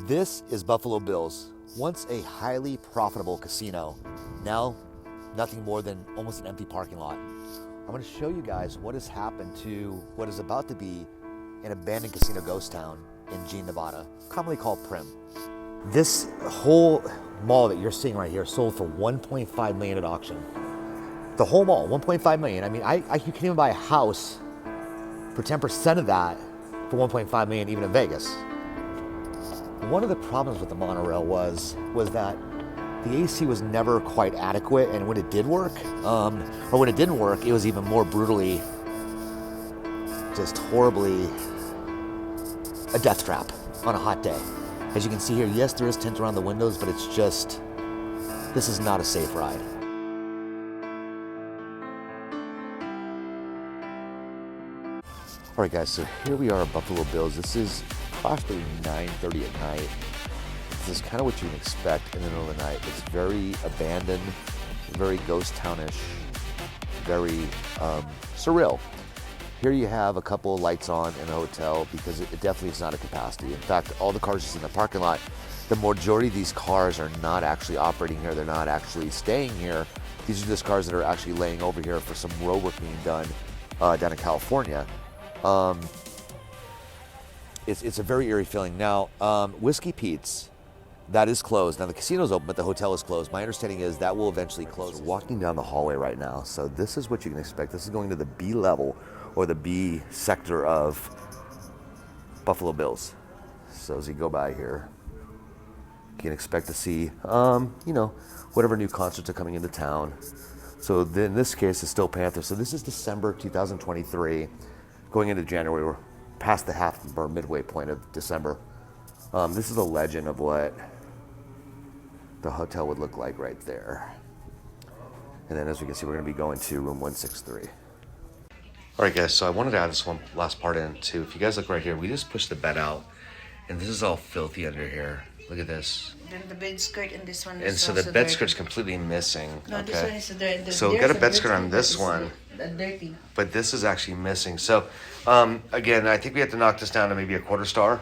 This is Buffalo Bills, once a highly profitable casino, now nothing more than almost an empty parking lot. I'm going to show you guys what has happened to what is about to be an abandoned casino ghost town in Jean, Nevada, commonly called Primm. This whole mall that you're seeing right here sold for $1.5 million at auction. The whole mall, $1.5 million. I mean, you can even buy a house for 10% of that for $1.5 million even in Vegas. One of the problems with the monorail was that the AC was never quite adequate, and when it did work, or when it didn't work, it was even more brutally, just horribly, a death trap on a hot day. As you can see here, yes, there is tint around the windows, but it's just, this is not a safe ride. All right, guys, so here we are at Buffalo Bills. This is approximately 9:30 at night. This is kind of what you can expect in the middle of the night. It's very abandoned, very ghost townish, very surreal. Here you have a couple of lights on in the hotel because it definitely is not at capacity. In fact, all the cars in the parking lot, the majority of these cars are not actually operating here. They're not actually staying here. These are just cars that are actually laying over here for some road work being done down in California. It's a very eerie feeling. Now, Whiskey Pete's, that is closed. Now, the casino's open, but the hotel is closed. My understanding is that will eventually close. We're walking down the hallway right now, so this is what you can expect. This is going to the B level, or the B sector of Buffalo Bills. So as you go by here, you can expect to see, whatever new concerts are coming into town. So in this case, it's still Panther. So this is December 2023, going into January. We're past the half or midway point of December. This is a legend of what the hotel would look like right there. And then as we can see, we're going to be going to room 163. All right, guys, so I wanted to add this one last part in too. If you guys look right here, we just pushed the bed out, and this is all filthy under here. Look at this. Then the bed skirt in this one is And so the bed skirt's completely missing. No, okay. this one is dirty. So we got a bed skirt on this one, Dirty. but this is actually missing. So again, I think we have to knock this down to maybe a quarter star.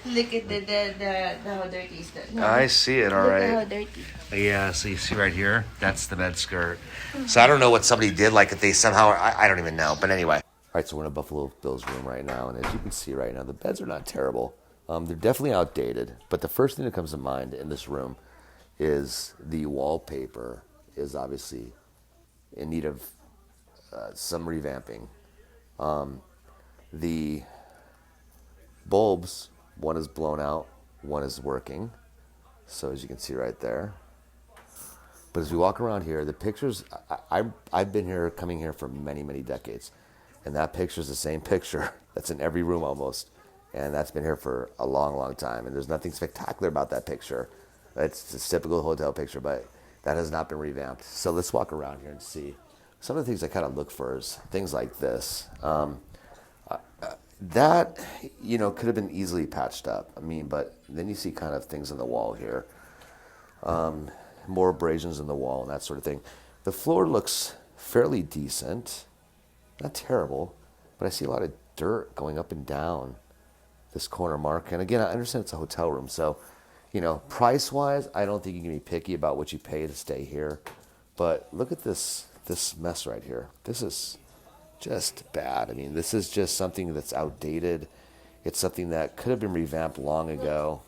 Look at the how dirty is that? No. I see it, all Look right. at how dirty. Yeah, so you see right here, that's the bed skirt. So I don't know what somebody did, like if they somehow, I don't even know, but anyway. All right, so we're in a Buffalo Bills room right now, and as you can see right now, the beds are not terrible. They're definitely outdated, but the first thing that comes to mind in this room is the wallpaper is obviously in need of some revamping. The bulbs, one is blown out, one is working. So as you can see right there. But as we walk around here, the pictures, I've been here, coming here for many, many decades. And that picture is the same picture that's in every room almost. And that's been here for a long, long time. And there's nothing spectacular about that picture. It's a typical hotel picture, but that has not been revamped. So let's walk around here and see. Some of the things I kind of look for is things like this. That, could have been easily patched up. But then you see kind of things on the wall here. More abrasions in the wall and that sort of thing. The floor looks fairly decent. Not terrible, but I see a lot of dirt going up and down this corner mark. And again, I understand it's a hotel room, so, price-wise, I don't think you can be picky about what you pay to stay here. But look at this mess right here. This is just bad. This is just something that's outdated. It's something that could have been revamped long ago.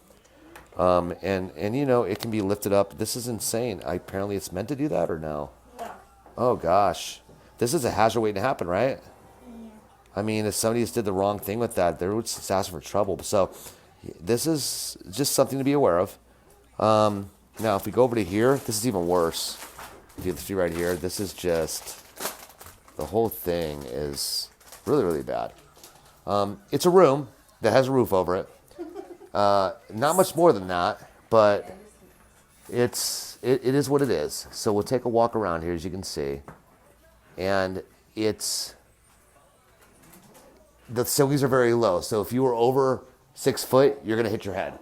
And it can be lifted up. This is insane. Apparently it's meant to do that, or no? No. Oh, gosh. This is a hazard waiting to happen, right? If somebody just did the wrong thing with that, they would just ask for trouble. So this is just something to be aware of. Now, if we go over to here, this is even worse. If you see right here, this is just, the whole thing is really, really bad. It's a room that has a roof over it. Not much more than that, but it is what it is. So we'll take a walk around here, as you can see. And the ceilings are very low. So if you were over 6 foot, you're going to hit your head.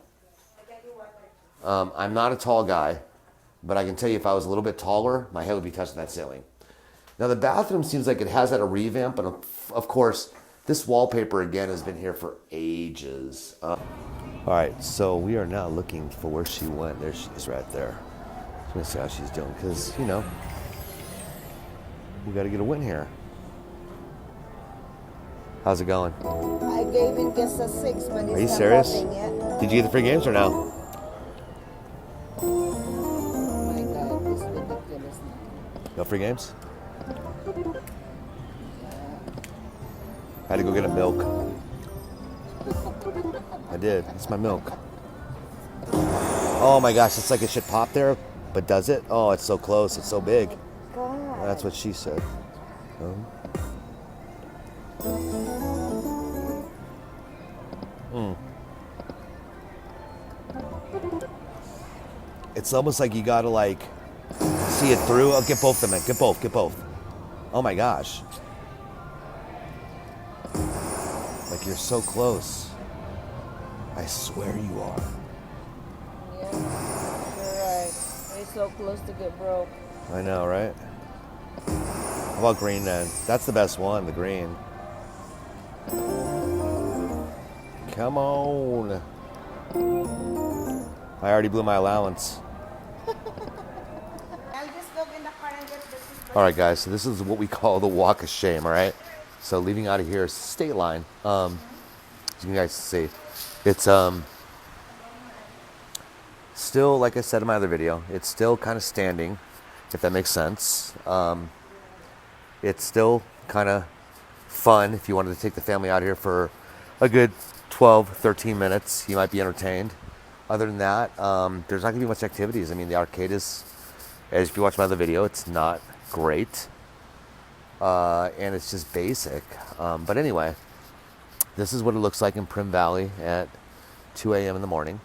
I'm not a tall guy, but I can tell you if I was a little bit taller, my head would be touching that ceiling. Now the bathroom seems like it has had a revamp, but of course, This wallpaper again has been here for ages. All right, so we are now looking for where she went. There she is right there. I'm gonna see how she's doing because, you know, we got to get a win here. How's it going? I gave him just a 6, but it's Are you not serious? nothing yet. Did you get the free games or no? Oh my God, this is ridiculous now. No free games? I had to go get a milk. I did. It's my milk. Oh my gosh, it's like it should pop there, but does it? Oh, it's so close. It's so big. God. That's what she said. It's almost like you gotta like see it through. Oh, get both of them. Get both. Get both. Oh my gosh. Like you're so close. I swear you are. Yeah, you're right. We're so close to get broke. I know, right? How about green then? That's the best one, the green. Come on. I already blew my allowance. I'll just go in the car and get this. All right, guys, so this is what we call the walk of shame, all right? So leaving out of here is state line. As you guys see, it's still, like I said in my other video, it's still kind of standing, if that makes sense. It's still kind of fun if you wanted to take the family out here for a good 12, 13 minutes. You might be entertained. Other than that, there's not going to be much activities. I mean, the arcade is, as if you watch my other video, it's not great. And it's just basic. But anyway, this is what it looks like in Primm Valley at 2 a.m. in the morning.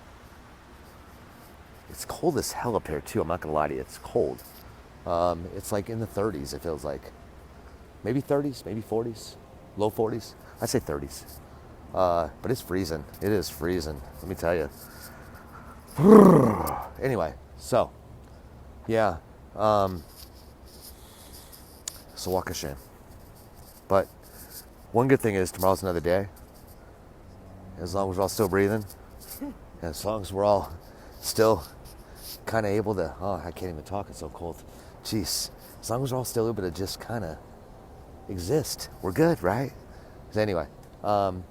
It's cold as hell up here too. I'm not gonna lie to you. It's cold. It's like in the 30s. It feels like maybe 30s, maybe 40s, low 40s. I say 30s. But it's freezing. It is freezing. Let me tell you. Anyway, so yeah. So walk of shame. But one good thing is tomorrow's another day. As long as we're all still breathing, and as long as we're all still kind of able to, oh, I can't even talk, it's so cold. Jeez. As long as we're all still able to just kind of exist, we're good, right? So anyway, you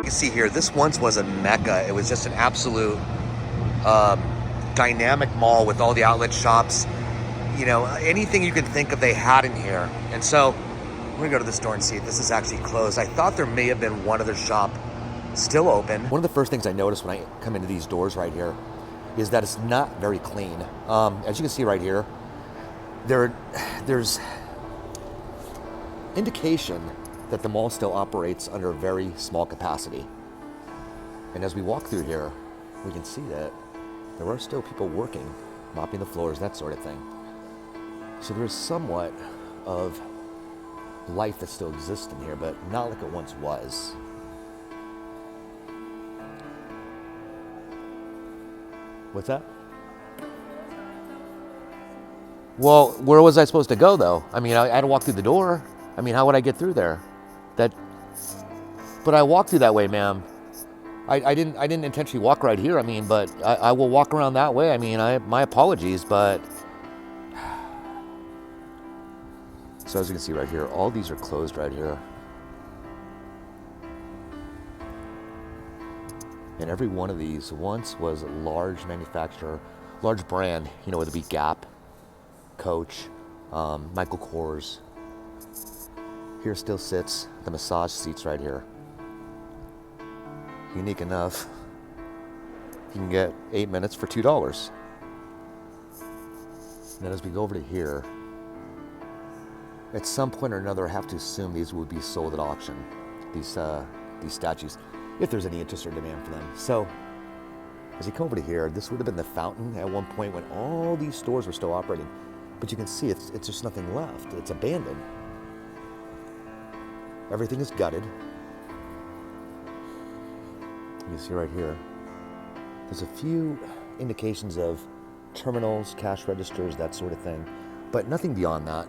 can see here, this once was a mecca. It was just an absolute dynamic mall with all the outlet shops. You know, anything you can think of they had in here. And so we're gonna go to the store and see if this is actually closed. I thought there may have been one other shop still open. One of the first things I notice when I come into these doors right here is that it's not very clean. As you can see right here, there's indication that the mall still operates under a very small capacity. And as we walk through here, we can see that there are still people working, mopping the floors, that sort of thing. So there is somewhat of life that still exists in here, but not like it once was. What's that? Well, where was I supposed to go though? I mean, I had to walk through the door. I mean, how would I get through there? But I walked through that way, ma'am. I didn't intentionally walk right here. I mean, but I will walk around that way. I mean, my apologies, but. So as you can see right here, all these are closed right here. And every one of these once was a large manufacturer, large brand, you know, whether it be Gap, Coach, Michael Kors. Here still sits the massage seats right here. Unique enough, you can get 8 minutes for $2. And then as we go over to here, at some point or another, I have to assume these would be sold at auction, these statues, if there's any interest or demand for them. So, as you come over to here, this would have been the fountain at one point when all these stores were still operating. But you can see it's just nothing left. It's abandoned. Everything is gutted. You can see right here, there's a few indications of terminals, cash registers, that sort of thing, but nothing beyond that.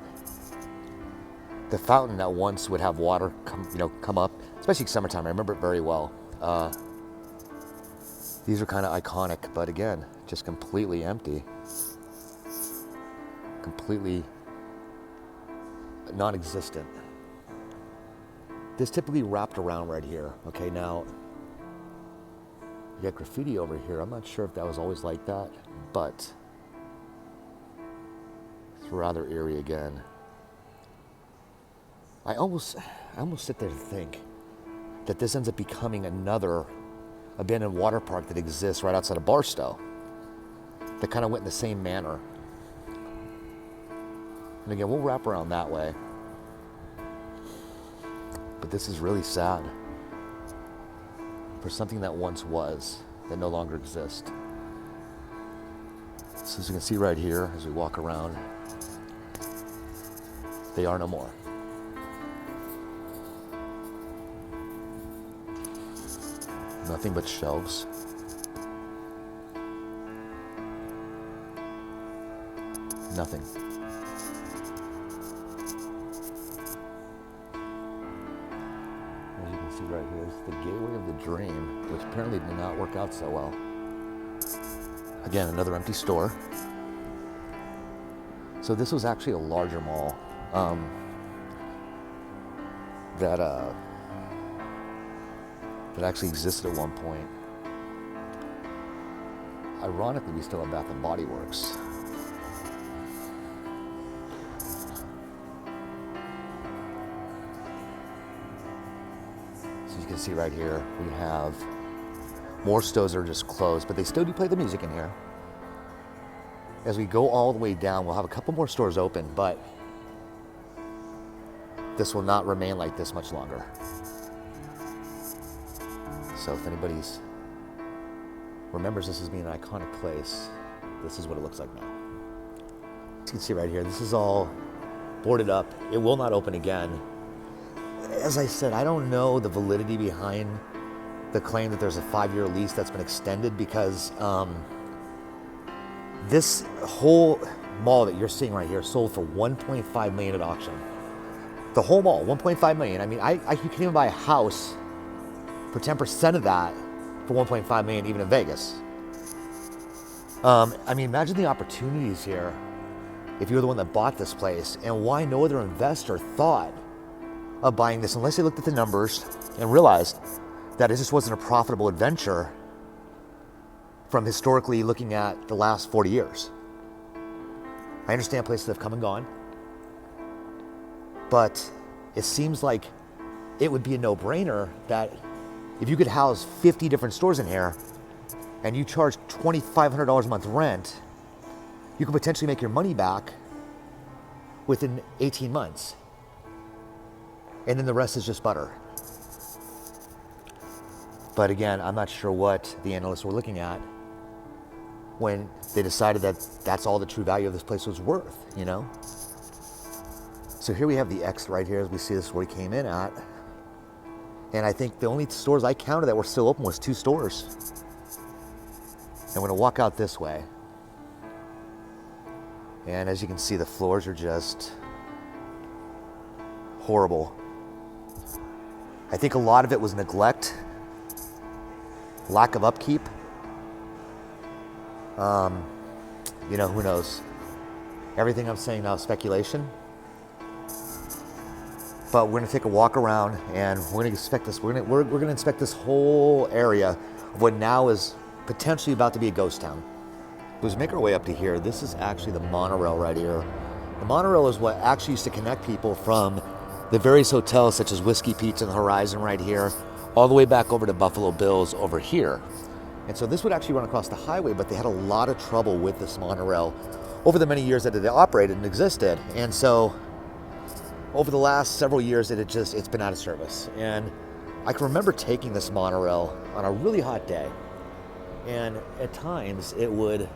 the fountain that once would have water come up, especially summertime. I remember it very well. These are kind of iconic, but again, just completely empty. Completely non-existent. This typically wrapped around right here. Okay, now you got graffiti over here. I'm not sure if that was always like that, but it's rather eerie again. I almost sit there to think that this ends up becoming another abandoned water park that exists right outside of Barstow that kind of went in the same manner. And again, we'll wrap around that way. But this is really sad for something that once was, that no longer exists. So as you can see right here, as we walk around, they are no more. Nothing but shelves. Nothing. As you can see right here, it's the Gateway of the Dream, which apparently did not work out so well. Again, another empty store. So this was actually a larger mall that actually existed at one point. Ironically, we still have Bath and Body Works. So you can see right here, we have more stores that are just closed, but they still do play the music in here. As we go all the way down, we'll have a couple more stores open, but this will not remain like this much longer. So if anybody's remembers this as being an iconic place, this is what it looks like now. As you can see right here, this is all boarded up. It will not open again. As I said, I don't know the validity behind the claim that there's a 5-year lease that's been extended, because this whole mall that you're seeing right here sold for $1.5 million at auction. The whole mall, $1.5 million. I mean, you can even buy a house for 10% of that for $1.5 million, even in Vegas. I mean, imagine the opportunities here if you were the one that bought this place, and why no other investor thought of buying this unless they looked at the numbers and realized that it just wasn't a profitable adventure from historically looking at the last 40 years. I understand places have come and gone, but it seems like it would be a no-brainer that if you could house 50 different stores in here and you charge $2,500 a month rent, you could potentially make your money back within 18 months. And then the rest is just butter. But again, I'm not sure what the analysts were looking at when they decided that that's all the true value of this place was worth, you know? So here we have the exit right here, as we see this is where he came in at. And I think the only stores I counted that were still open was 2 stores. And we're gonna walk out this way. And as you can see, the floors are just horrible. I think a lot of it was neglect, lack of upkeep. You know, who knows? Everything I'm saying now is speculation. But we're gonna take a walk around and we're gonna inspect this. We're gonna inspect this whole area of what now is potentially about to be a ghost town. As we make our way up to here, this is actually the monorail right here. The monorail is what actually used to connect people from the various hotels such as Whiskey Pete's and the Horizon right here, all the way back over to Buffalo Bill's over here. And so this would actually run across the highway, but they had a lot of trouble with this monorail over the many years that it operated and existed. And so over the last several years, it's been out of service. And I can remember taking this monorail on a really hot day, and at times it would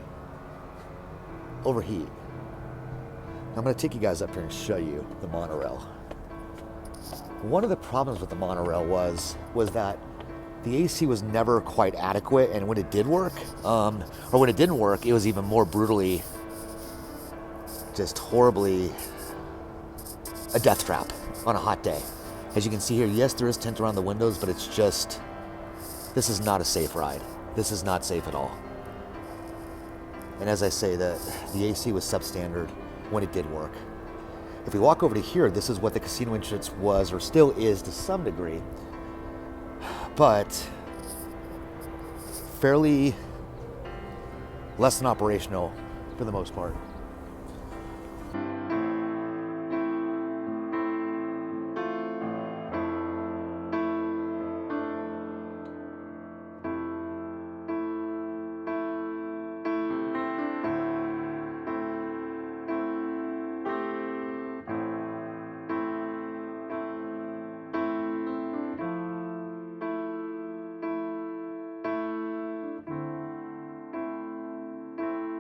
overheat. I'm going to take you guys up here and show you the monorail. One of the problems with the monorail was that the AC was never quite adequate, and when it did work, or when it didn't work, it was even more brutally, just horribly a death trap on a hot day. As you can see here, yes, there is tint around the windows, but it's just, this is not a safe ride. This is not safe at all. And as I say, the AC was substandard when it did work. If we walk over to here, this is what the casino entrance was, or still is to some degree, but fairly less than operational for the most part.